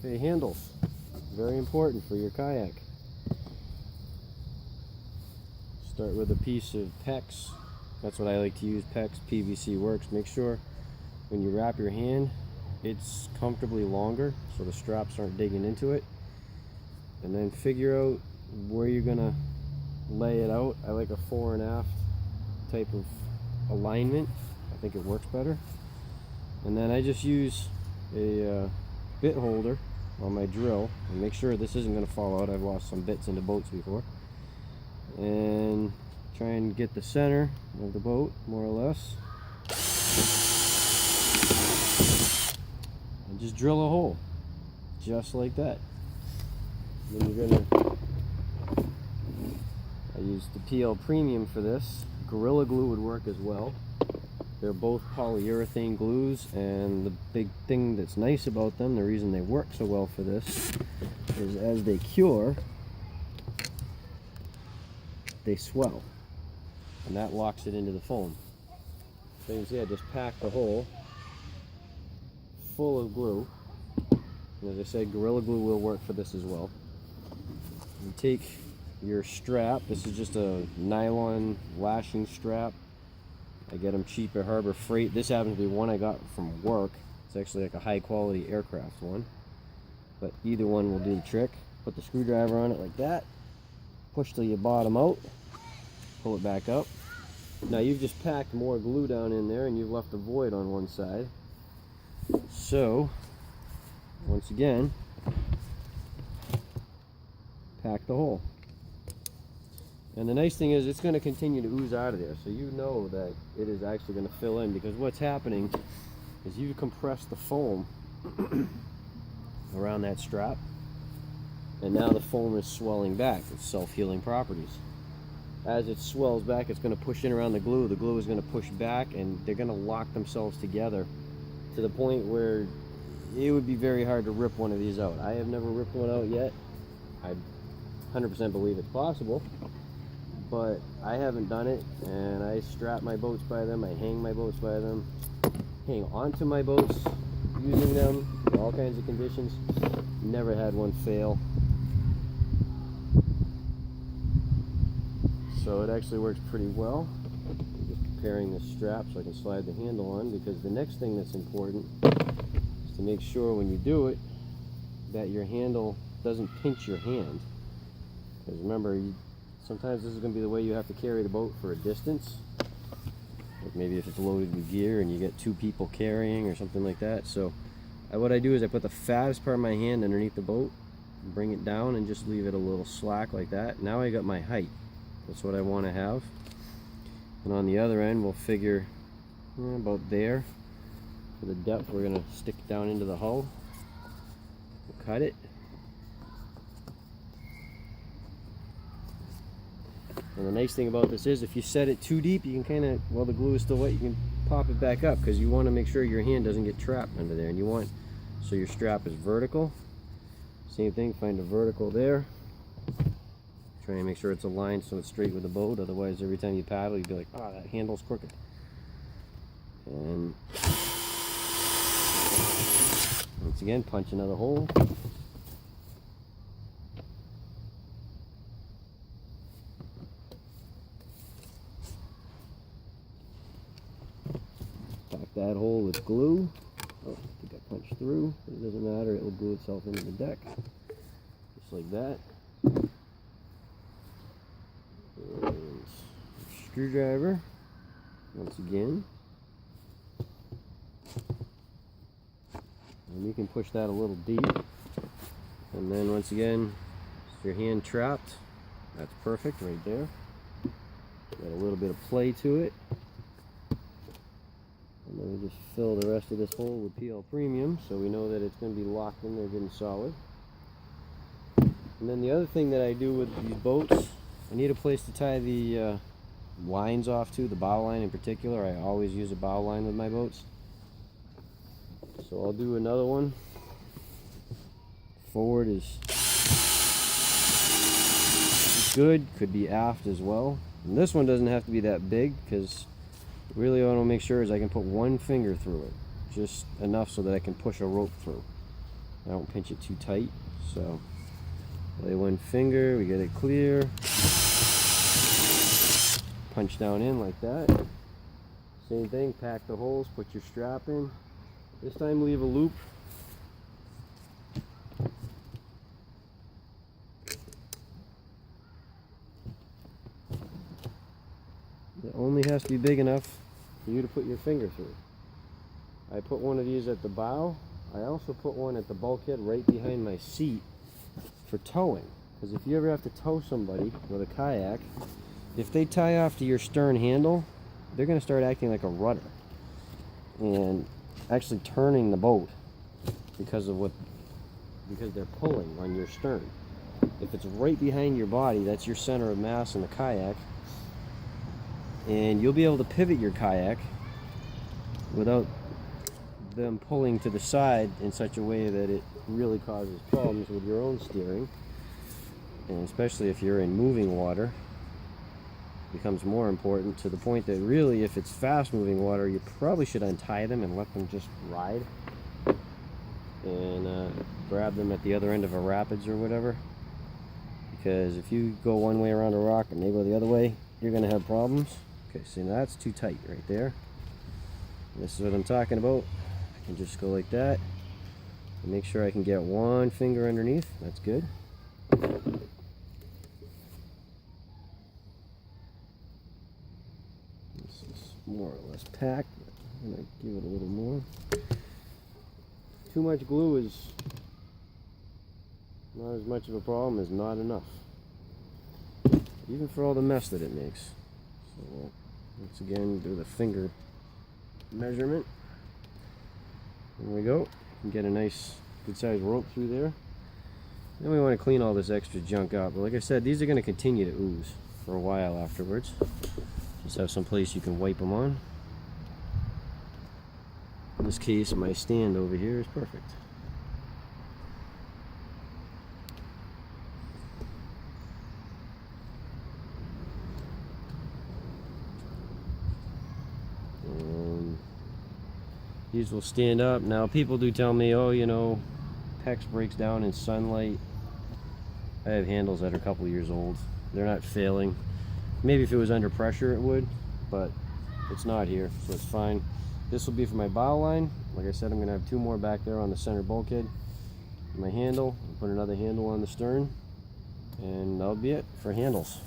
Okay, handles. Very important for your kayak. Start with a piece of PEX. That's what I like to use, PEX. PVC works. Make sure when you wrap your hand, it's comfortably longer so the straps aren't digging into it. And then figure out where you're gonna lay it out. I like a fore and aft type of alignment. I think it works better. And then I just use a bit holder on my drill and make sure this isn't going to fall out. I've lost some bits into boats before. And try and get the center of the boat more or less. And just drill a hole just like that. Then you're gonna, I used the PL Premium for this. Gorilla Glue would work as well. They're both polyurethane glues, and the big thing that's nice about them, the reason they work so well for this, is as they cure, they swell, and that locks it into the foam. So you can see I just packed the hole full of glue, and as I said, Gorilla Glue will work for this as well. You take your strap. This is just a nylon lashing strap. I get them cheap at Harbor Freight. This happens to be one I got from work. It's actually like a high quality aircraft one, but either one will do the trick. Put the screwdriver on it like that, push till you bottom out, pull it back up. Now you've just packed more glue down in there and you've left a void on one side. So once again, pack the hole. And the nice thing is it's going to continue to ooze out of there, so you know that it is actually going to fill in, because what's happening is you compress the foam around that strap, and now the foam is swelling back. It's self-healing properties. As it swells back, it's going to push in around the glue. The glue is going to push back, and they're going to lock themselves together to the point where it would be very hard to rip one of these out. I have never ripped one out yet. I 100% believe it's possible, but I haven't done it, and I strap my boats by them, I hang my boats by them, hang onto my boats using them for all kinds of conditions. Never had one fail. So it actually works pretty well. I'm just preparing this strap so I can slide the handle on, because the next thing that's important is to make sure when you do it that your handle doesn't pinch your hand. Because remember, sometimes this is going to be the way you have to carry the boat for a distance. Like maybe if it's loaded with gear and you get two people carrying or something like that. So what I do is I put the fattest part of my hand underneath the boat, bring it down, and just leave it a little slack like that. Now I got my height. That's what I want to have. And on the other end, we'll figure about there. For the depth, we're going to stick it down into the hull. We'll cut it. And the nice thing about this is if you set it too deep, you can kind of, while the glue is still wet, you can pop it back up, because you want to make sure your hand doesn't get trapped under there. And you want, so your strap is vertical. Same thing, find a vertical there. Try and make sure it's aligned so it's straight with the boat. Otherwise, every time you paddle, you'd be like, oh, that handle's crooked. And once again, punch another hole. That hole with glue. Oh, I think I punched through, but it doesn't matter, it will glue itself into the deck. Just like that. And screwdriver, once again. And you can push that a little deep. And then once again, is your hand trapped? That's perfect right there. Got a little bit of play to it. And then we just fill the rest of this hole with PL Premium, so we know that it's going to be locked in there good and solid. And then the other thing that I do with these boats, I need a place to tie the lines off to, the bow line in particular. I always use a bow line with my boats. So I'll do another one. Forward is good, could be aft as well. And this one doesn't have to be that big, because really what I want to make sure is I can put one finger through it, just enough so that I can push a rope through. I don't pinch it too tight. So lay one finger, we get it clear. Punch down in like that. Same thing, pack the holes, put your strap in. This time leave a loop. It only has to be big enough for you to put your finger through. I put one of these at the bow. I also put one at the bulkhead right behind my seat for towing. Because if you ever have to tow somebody with a kayak, if they tie off to your stern handle, they're going to start acting like a rudder and actually turning the boat because they're pulling on your stern. If it's right behind your body, that's your center of mass in the kayak, and you'll be able to pivot your kayak without them pulling to the side in such a way that it really causes problems with your own steering. And especially if you're in moving water, becomes more important, to the point that really, if it's fast moving water, you probably should untie them and let them just ride, and grab them at the other end of a rapids or whatever, because if you go one way around a rock and they go the other way, you're going to have problems. Okay, see, now that's too tight right there. This is what I'm talking about. I can just go like that and make sure I can get one finger underneath. That's good. More or less packed. I'm going to give it a little more. Too much glue is not as much of a problem as not enough, even for all the mess that it makes. So once again, do the finger measurement. There we go. You can get a nice good sized rope through there. Then we want to clean all this extra junk up. But like I said, these are going to continue to ooze for a while afterwards. Just have some place you can wipe them on. In this case, my stand over here is perfect. And these will stand up. Now, people do tell me, oh, you know, PEX breaks down in sunlight. I have handles that are a couple years old. They're not failing. Maybe if it was under pressure it would, but it's not here, so it's fine. This will be for my bow line. Like I said, I'm going to have two more back there on the center bulkhead. My handle, I'll put another handle on the stern, and that'll be it for handles.